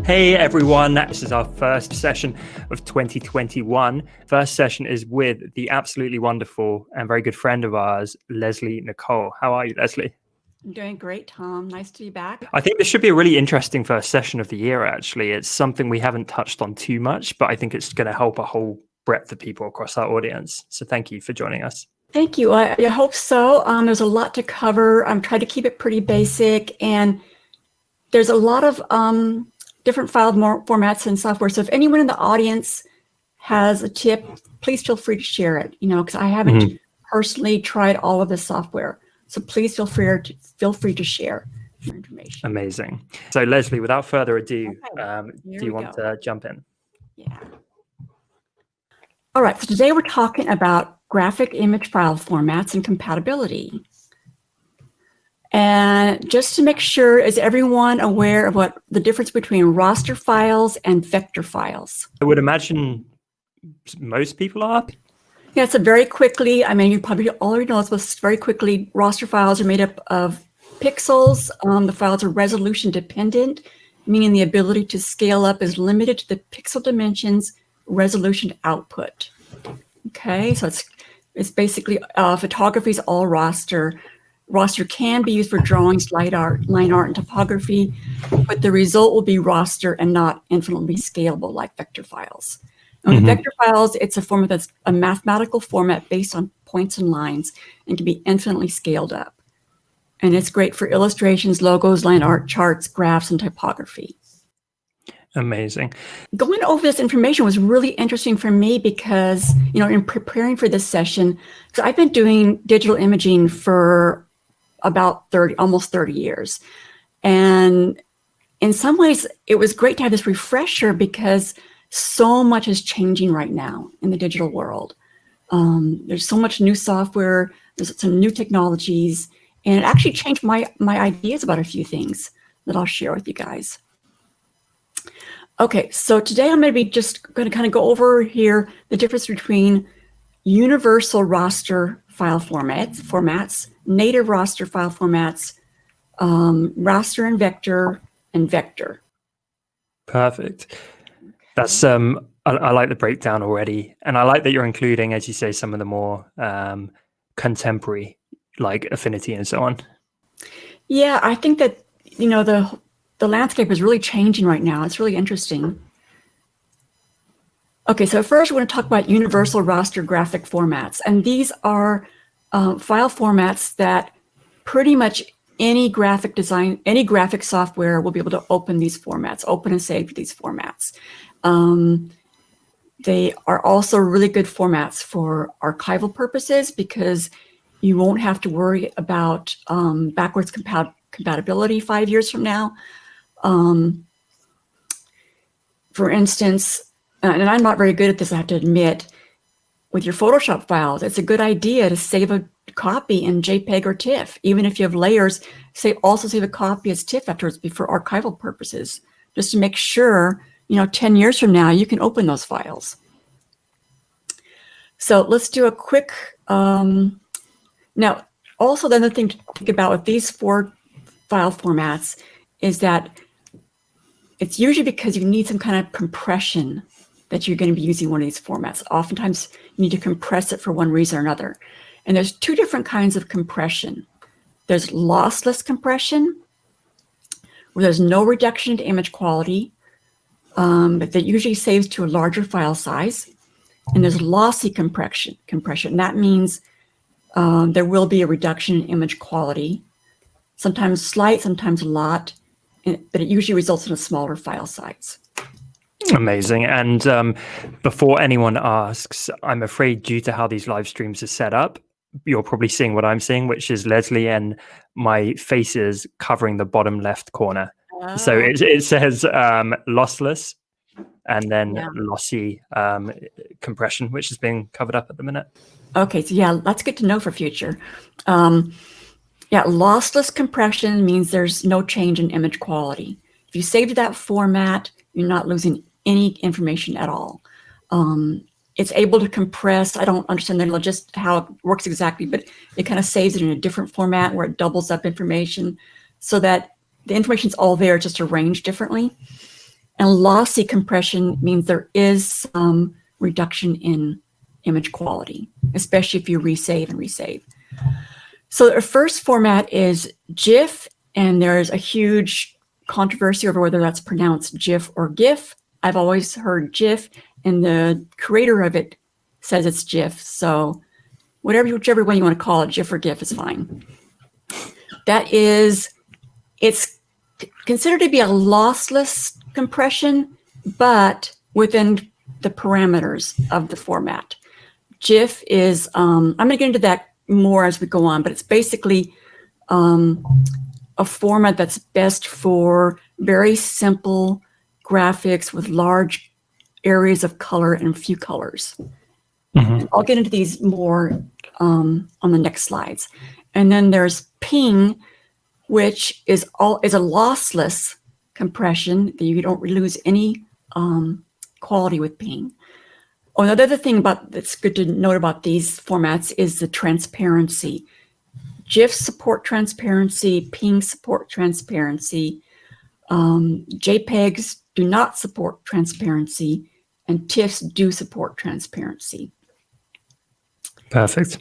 Hey everyone, this is our first session of 2021. First session is with the absolutely wonderful and very good friend of ours, Leslie Nicole. How are you, Leslie? I'm doing great, Tom. Nice to be back. I think this should be a really interesting first session of the year, actually. It's something we haven't touched on too much, but I think it's going to help a whole breadth of people across our audience. So thank you for joining us. Thank you. I hope so. There's a lot to cover. I'm trying to keep it pretty basic, and there's a lot of different file formats and software. So if anyone in the audience has a tip, please feel free to share it, because I haven't personally tried all of this software. So please feel free to share your information. Amazing. So Leslie, without further ado, do you want to jump in? Yeah. All right, so today we're talking about graphic image file formats and compatibility. And just to make sure, is everyone aware of what the difference between raster files and vector files? I would imagine most people are. Yeah, so very quickly, you probably already know this, but very quickly, raster files are made up of pixels. The files are resolution dependent, meaning the ability to scale up is limited to the pixel dimensions, resolution output. Okay, so it's basically photography is all raster. Raster can be used for drawings, line art, and topography, but the result will be raster and not infinitely scalable like vector files. And with vector files, it's a format that's a mathematical format based on points and lines and can be infinitely scaled up. And it's great for illustrations, logos, line art, charts, graphs, and typography. Amazing. Going over this information was really interesting for me because, in preparing for this session, so I've been doing digital imaging for about almost 30 years. And in some ways, it was great to have this refresher because so much is changing right now in the digital world. There's so much new software, there's some new technologies, and it actually changed my ideas about a few things that I'll share with you guys. Okay, so today I'm going to kind of go over here the difference between universal raster file formats, native raster file formats, raster and vector. Perfect. That's I like the breakdown already, and I like that you're including, as you say, some of the more contemporary, like affinity and so on. Yeah, I think that the landscape is really changing right now. It's really interesting. Okay, so first we're going to talk about universal raster graphic formats, and these are file formats that pretty much any graphic software will be able to open these formats, open and save these formats. They are also really good formats for archival purposes because you won't have to worry about backwards compatibility 5 years from now. For instance, and I'm not very good at this, I have to admit, with your Photoshop files, it's a good idea to save a copy in JPEG or TIFF. Even if you have layers, also save a copy as TIFF afterwards for archival purposes, just to make sure, 10 years from now, you can open those files. So let's do a quick, now, also the other thing to think about with these 4 file formats is that it's usually because you need some kind of compression that you're going to be using one of these formats. Oftentimes, you need to compress it for one reason or another. And there's 2 different kinds of compression. There's lossless compression, where there's no reduction to image quality, but that usually saves to a larger file size. And there's lossy compression. That means there will be a reduction in image quality, sometimes slight, sometimes a lot, but it usually results in a smaller file size. Amazing. And before anyone asks, I'm afraid due to how these live streams are set up, you're probably seeing what I'm seeing, which is Leslie and my faces covering the bottom left corner. Oh. So it says lossless and then lossy compression, which is being covered up at the minute. Okay, so yeah, that's good to know for future. Yeah, lossless compression means there's no change in image quality. If you save to that format, you're not losing any information at all. It's able to compress. I don't understand just how it works exactly, but it kind of saves it in a different format where it doubles up information so that the information's all there, just arranged differently. And lossy compression means there is some reduction in image quality, especially if you resave and resave. So the first format is GIF, and there's a huge controversy over whether that's pronounced GIF or GIF. I've always heard GIF, and the creator of it says it's GIF. So whichever one you want to call it, GIF or GIF is fine. It's considered to be a lossless compression, but within the parameters of the format. GIF is, I'm going to get into that more as we go on, but it's basically a format that's best for very simple graphics with large areas of color and few colors. And I'll get into these more on the next slides. And then there's ping, which is a lossless compression that you don't lose any quality with ping. Oh, another thing that's good to note about these formats is the transparency. GIFs support transparency, ping support transparency, JPEGs do not support transparency, and TIFFs do support transparency. Perfect.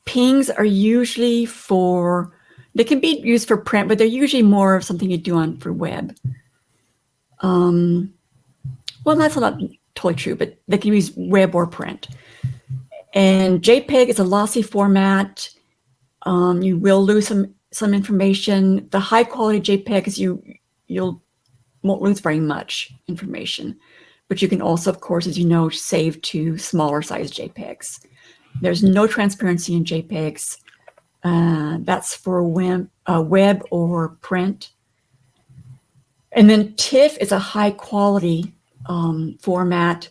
Pings are usually they can be used for print, but they're usually more of something you do for web. Well, that's not totally true, but they can use web or print. And JPEG is a lossy format. You will lose some information. The high quality JPEGs, you won't lose very much information, but you can also, of course, as you know, save to smaller size JPEGs. There's no transparency in JPEGs. That's for web or print. And then TIFF is a high quality format.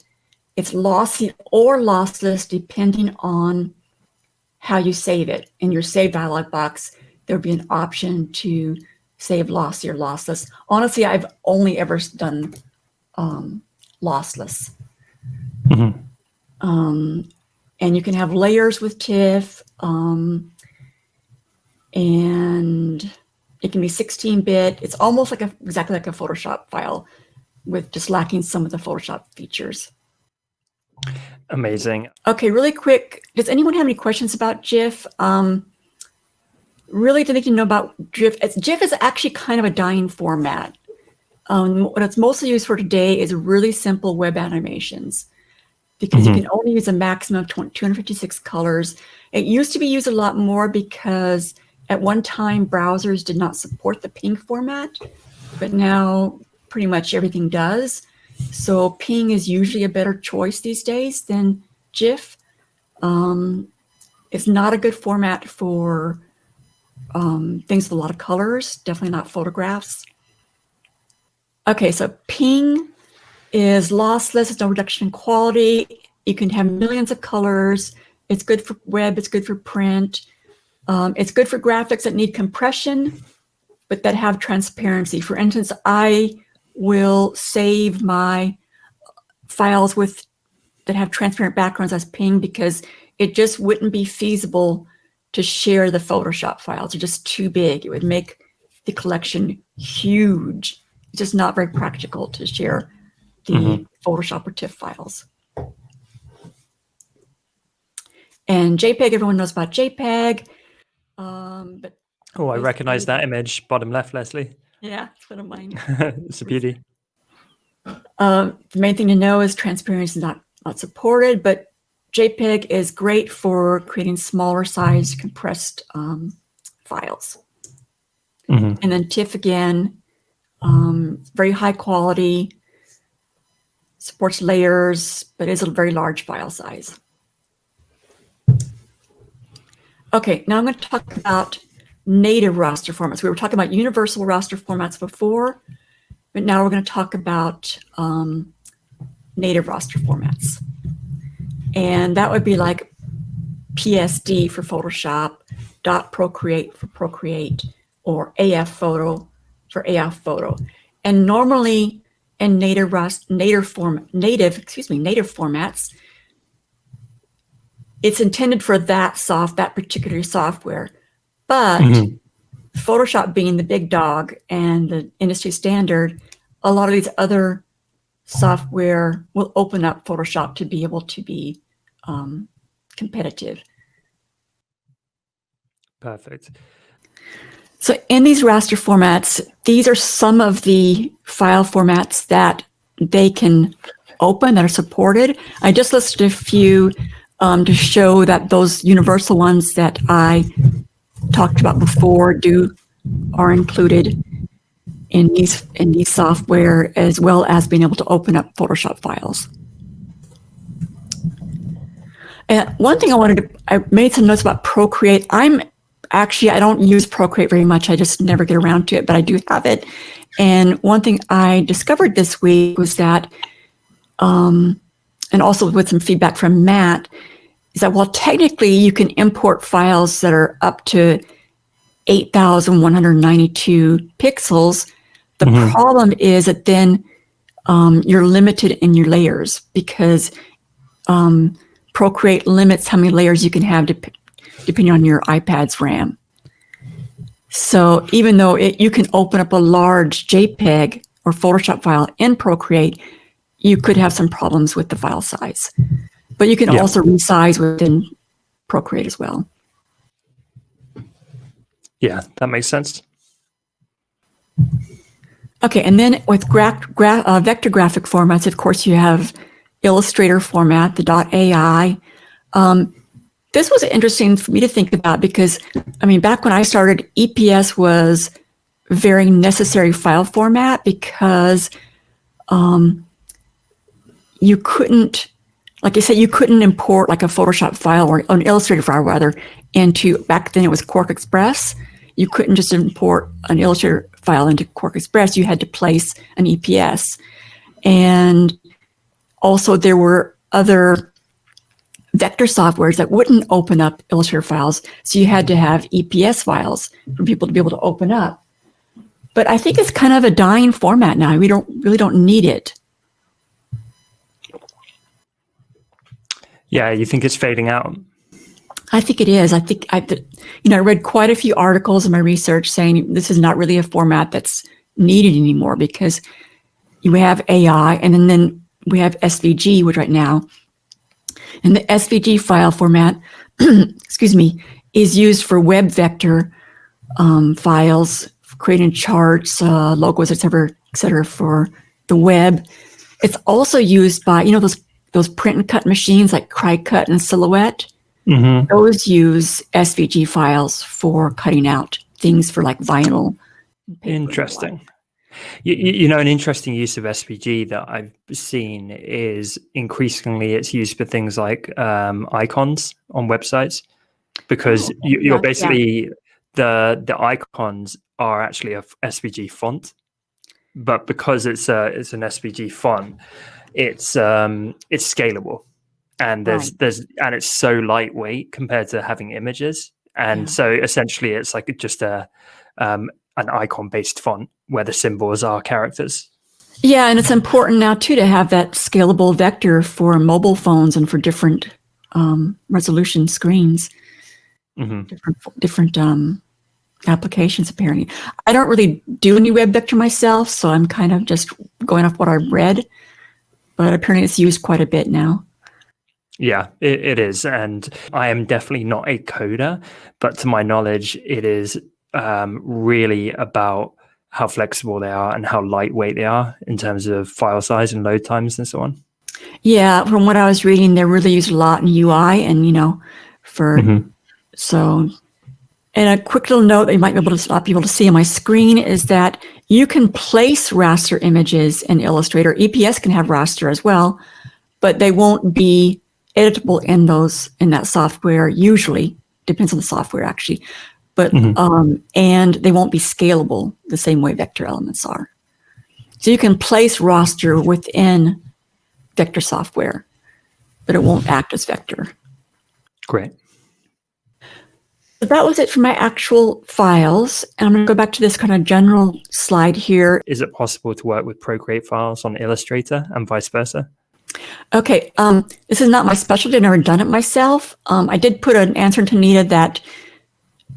It's lossy or lossless depending on how you save it. In your save dialog box, there'll be an option to save lossy or lossless. Honestly, I've only ever done lossless. And you can have layers with TIFF, and it can be 16-bit. It's almost like exactly like a Photoshop file, with just lacking some of the Photoshop features. Amazing. Okay, really quick, does anyone have any questions about GIF? Really to think you know about GIF. GIF is actually kind of a dying format. What it's mostly used for today is really simple web animations, because you can only use a maximum of 256 colors. It used to be used a lot more because at one time browsers did not support the ping format, but now pretty much everything does. So ping is usually a better choice these days than GIF. It's not a good format for things with a lot of colors, definitely not photographs. Okay, so ping is lossless, it's no reduction in quality. You can have millions of colors. It's good for web, it's good for print. It's good for graphics that need compression, but that have transparency. For instance, I will save my files that have transparent backgrounds as ping because it just wouldn't be feasible to share the Photoshop files. They're just too big. It would make the collection huge. It's just not very practical to share the Photoshop or TIFF files. And JPEG, everyone knows about JPEG. But I recognize that image, bottom left, Leslie. Yeah, it's one of mine. It's a beauty. The main thing to know is transparency is not supported, but JPEG is great for creating smaller size compressed files. And then TIFF again, very high quality, supports layers, but is a very large file size. Okay, now I'm going to talk about native raster formats. We were talking about universal raster formats before, but now we're going to talk about native raster formats. And that would be like PSD for Photoshop, .procreate for Procreate, or AFPHOTO for AFPHOTO. And normally in native formats, it's intended for that particular software. But Photoshop being the big dog and the industry standard, a lot of these other software will open up Photoshop to be able to be competitive. Perfect. So in these raster formats, these are some of the file formats that they can open that are supported. I just listed a few to show that those universal ones that I talked about before are included in these software, as well as being able to open up Photoshop files. And one thing I made some notes about Procreate. I don't use Procreate very much. I just never get around to it, but I do have it. And one thing I discovered this week was that, and also with some feedback from Matt, is that while technically you can import files that are up to 8,192 pixels, the problem is that then you're limited in your layers, because Procreate limits how many layers you can have depending on your iPad's RAM. So even though you can open up a large JPEG or Photoshop file in Procreate, you could have some problems with the file size. But you can also resize within Procreate as well. Yeah, that makes sense. Okay, and then with vector graphic formats, of course, you have Illustrator format, the .ai. This was interesting for me to think about because, I mean, back when I started, EPS was a very necessary file format because you couldn't, like I said, you couldn't import like a Photoshop file or an Illustrator file rather back then it was Quark Express. You couldn't just import an Illustrator file into Quark Express. You had to place an EPS. And also there were other vector softwares that wouldn't open up Illustrator files. So you had to have EPS files for people to be able to open up. But I think it's kind of a dying format now. We really don't need it. Yeah, you think it's fading out? I think it is. I think I read quite a few articles in my research saying this is not really a format that's needed anymore because we have AI and then we have SVG, which right now, and the SVG file format, excuse me, is used for web vector files, creating charts, logos, et cetera, for the web. It's also used by, those print and cut machines like Cricut and Silhouette. Those use SVG files for cutting out things for like vinyl. Interesting. An interesting use of SVG that I've seen is increasingly it's used for things like icons on websites, because you're basically the icons are actually a SVG font, but because it's an SVG font, it's scalable. And there's and it's so lightweight compared to having images, and so essentially it's like just an icon-based font where the symbols are characters. Yeah, and it's important now too to have that scalable vector for mobile phones and for different resolution screens, different applications. Apparently, I don't really do any web vector myself, so I'm kind of just going off what I've read. But apparently, it's used quite a bit now. Yeah, it is. And I am definitely not a coder, but to my knowledge, it is really about how flexible they are and how lightweight they are in terms of file size and load times and so on. Yeah, from what I was reading, they're really used a lot in UI and, so. And a quick little note that you might be able to see on my screen is that you can place raster images in Illustrator. EPS can have raster as well, but they won't be editable in that software usually. Depends on the software actually, but and they won't be scalable the same way vector elements are. So you can place raster within vector software, but it won't act as vector. Great. So that was it for my actual files. And I'm going to go back to this kind of general slide here. Is it possible to work with Procreate files on Illustrator and vice versa? Okay, this is not my specialty. I've never done it myself. I did put an answer to Nita that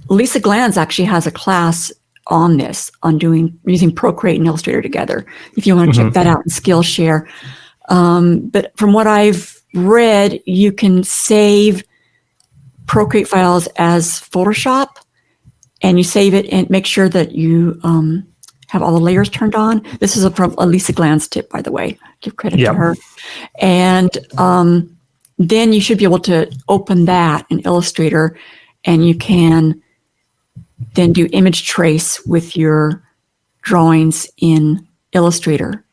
Lisa Glanz actually has a class on this, on using Procreate and Illustrator together, if you want to check that out in Skillshare. But from what I've read, you can save Procreate files as Photoshop, and you save it and make sure that you have all the layers turned on. This is from Lisa Gland's tip, by the way. Give credit to her. And then you should be able to open that in Illustrator, and you can then do image trace with your drawings in Illustrator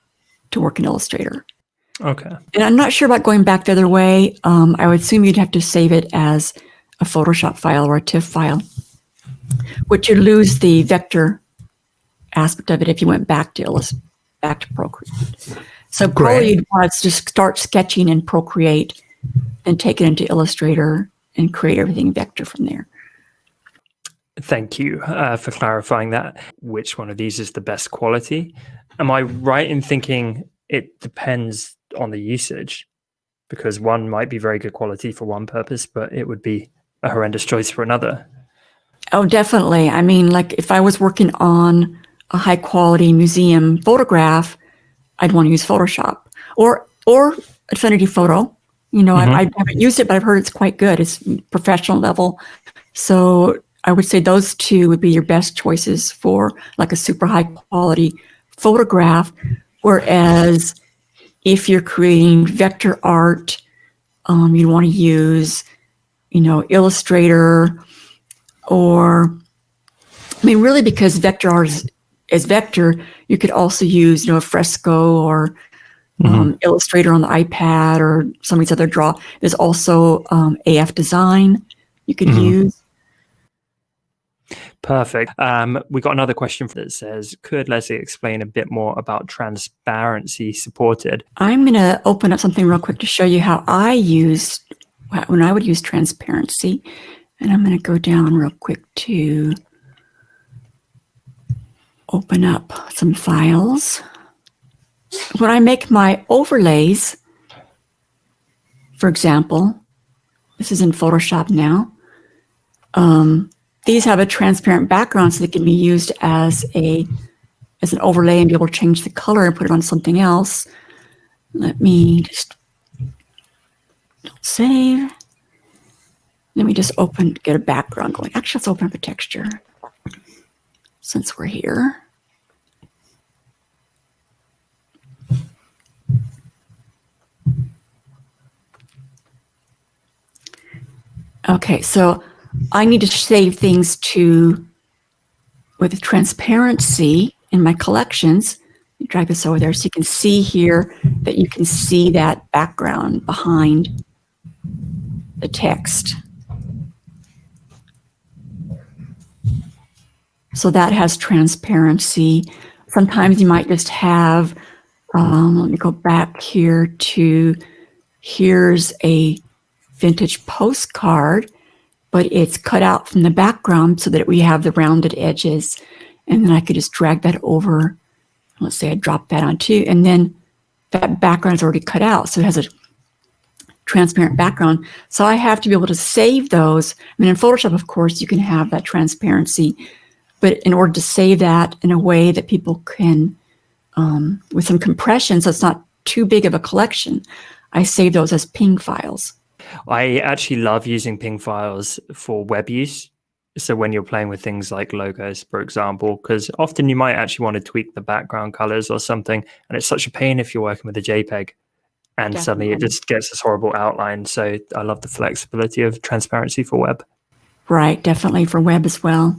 to work in Illustrator. Okay. And I'm not sure about going back the other way. I would assume you'd have to save it as a Photoshop file or a TIFF file, which you'd lose the vector aspect of it if you went back to Procreate. So probably you'd want to just start sketching in Procreate and take it into Illustrator and create everything vector from there. Thank you for clarifying that. Which one of these is the best quality? Am I right in thinking it depends on the usage? Because one might be very good quality for one purpose, but it would be a horrendous choice for another. Oh, definitely. I mean, like if I was working on a high quality museum photograph, I'd want to use Photoshop or Affinity Photo. You know, I haven't used it, but I've heard it's quite good. It's professional level. So I would say those two would be your best choices for like a super high quality photograph. Whereas if you're creating vector art, you want to use, you know, Illustrator, or, I mean, really, because vector art is vector, you could also use, you know, Fresco or Illustrator on the iPad or some of these other draw. There's also AFDESIGN you could use. Perfect. We got another question that says, could Leslie explain a bit more about transparency supported? I'm going to open up something real quick to show you how I used, when I would use transparency. And I'm going to go down real quick to open up some files. When I make my overlays, for example, this is in Photoshop now. These have a transparent background, so they can be used as an overlay and be able to change the color and put it on something else. Let me just save. Let me just get a background going. Actually, let's open up a texture since we're here. Okay, so I need to save things with transparency in my collections. Drag this over there so you can see here that you can see that background behind the text. So that has transparency. Sometimes you might just have, let me go back here to, here's a vintage postcard, but it's cut out from the background so that we have the rounded edges. And then I could just drag that over. Let's say I drop that on too, and then that background is already cut out. So it has a transparent background. So I have to be able to save those. I mean, in Photoshop, of course, you can have that transparency, but in order to save that in a way that people can, with some compression, so it's not too big of a collection, I save those as PNG files. I actually love using PNG files for web use. So when you're playing with things like logos, for example, because often you might actually want to tweak the background colors or something. And it's such a pain if you're working with a JPEG and suddenly it just gets this horrible outline. So I love the flexibility of transparency for web. Right, definitely for web as well.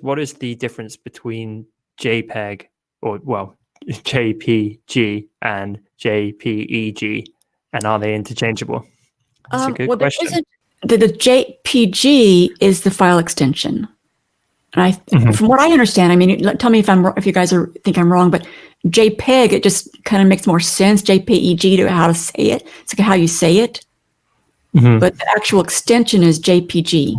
What is the difference between JPEG or, well, JPG and JPEG? And are they interchangeable? That's a good question. The JPG is the file extension. And from what I understand, I mean, tell me if you guys think I'm wrong, but JPEG, it just kind of makes more sense. JPEG to how to say it. It's like how you say it. But the actual extension is JPG.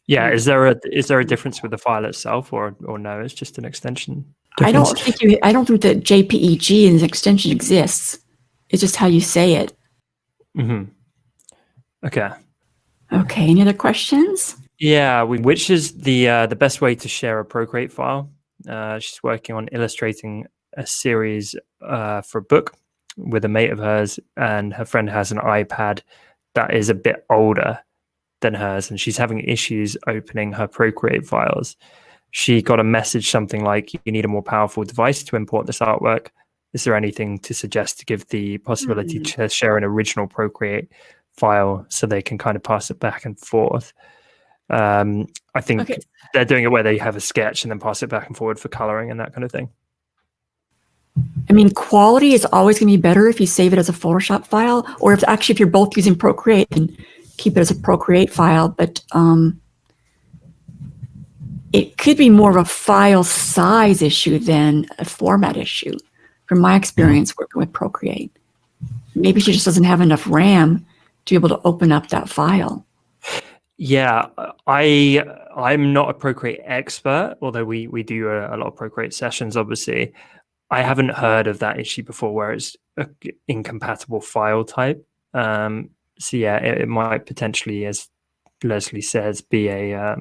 Yeah. Is there a difference with the file itself, or no? It's just an extension. I don't think that JPEG as an extension exists. It's just how you say it. Okay. Okay. Any other questions? Yeah, which is the best way to share a Procreate file. She's working on illustrating a series for a book with a mate of hers, and her friend has an iPad that is a bit older than hers, and she's having issues opening her Procreate files. She got a message something like, "You need a more powerful device to import this artwork. Is there anything to suggest to give the possibility to share an original Procreate file so they can kind of pass it back and forth?" I think they're doing it where they have a sketch and then pass it back and forward for coloring and that kind of thing. I mean, quality is always going to be better if you save it as a Photoshop file, or if you're both using Procreate, then keep it as a Procreate file. But it could be more of a file size issue than a format issue, from my experience working with Procreate. Maybe she just doesn't have enough RAM to be able to open up that file. Yeah, I'm not a Procreate expert, although we do a lot of Procreate sessions, obviously. I haven't heard of that issue before where it's an incompatible file type. So yeah, it might potentially, as Leslie says, be a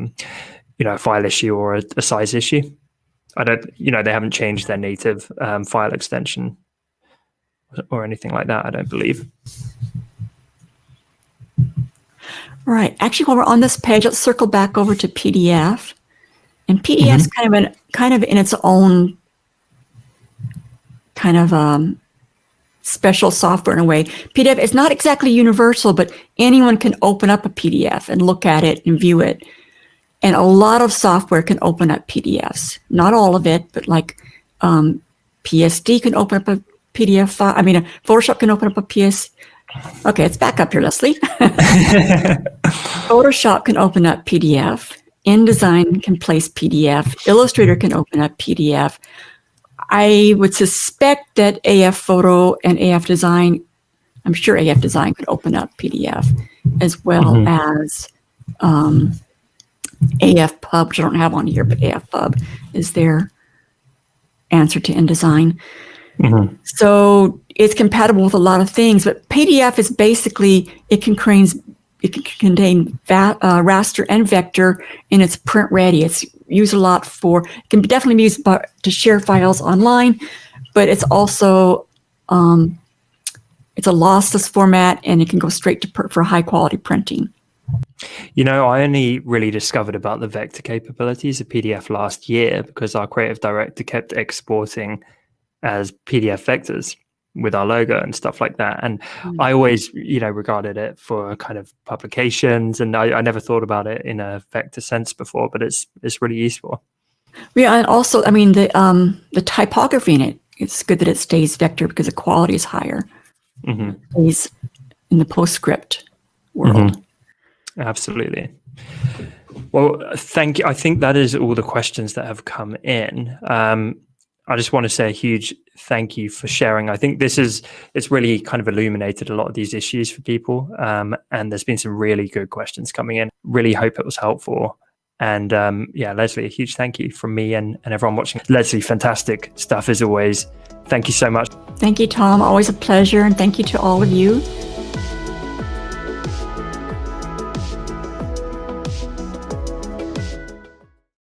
file issue or a size issue. I don't, they haven't changed their native file extension or anything like that, I don't believe. Right. Actually, while we're on this page, let's circle back over to PDF. And PDF is kind of in its own kind of special software in a way. PDF is not exactly universal, but anyone can open up a PDF and look at it and view it. And a lot of software can open up PDFs. Not all of it, but like PSD can open up a PDF file. I mean, Photoshop can open up a PS. Okay, it's back up here, Leslie. Photoshop can open up PDF. InDesign can place PDF. Illustrator can open up PDF. I would suspect that AFPHOTO and AFDESIGN, I'm sure AFDESIGN could open up PDF, as well as AFPUB, which I don't have on here, but AFPUB is their answer to InDesign. So it's compatible with a lot of things, but PDF is basically, it can contain raster and vector, and it's print ready. It's used a lot it can definitely be used to share files online, but it's also, it's a lossless format, and it can go straight to for high quality printing. I only really discovered about the vector capabilities of PDF last year because our creative director kept exporting as PDF vectors with our logo and stuff like that. And I always, regarded it for kind of publications, and I never thought about it in a vector sense before, but it's really useful. Yeah, and also, I mean, the typography in it, it's good that it stays vector because the quality is higher. It stays in the PostScript world. Absolutely. Well, thank you. I think that is all the questions that have come in. I just want to say a huge thank you for sharing. I think it's really kind of illuminated a lot of these issues for people. And there's been some really good questions coming in. Really hope it was helpful. And yeah, Leslie, a huge thank you from me and everyone watching. Leslie, fantastic stuff as always. Thank you so much. Thank you, Tom. Always a pleasure. And thank you to all of you.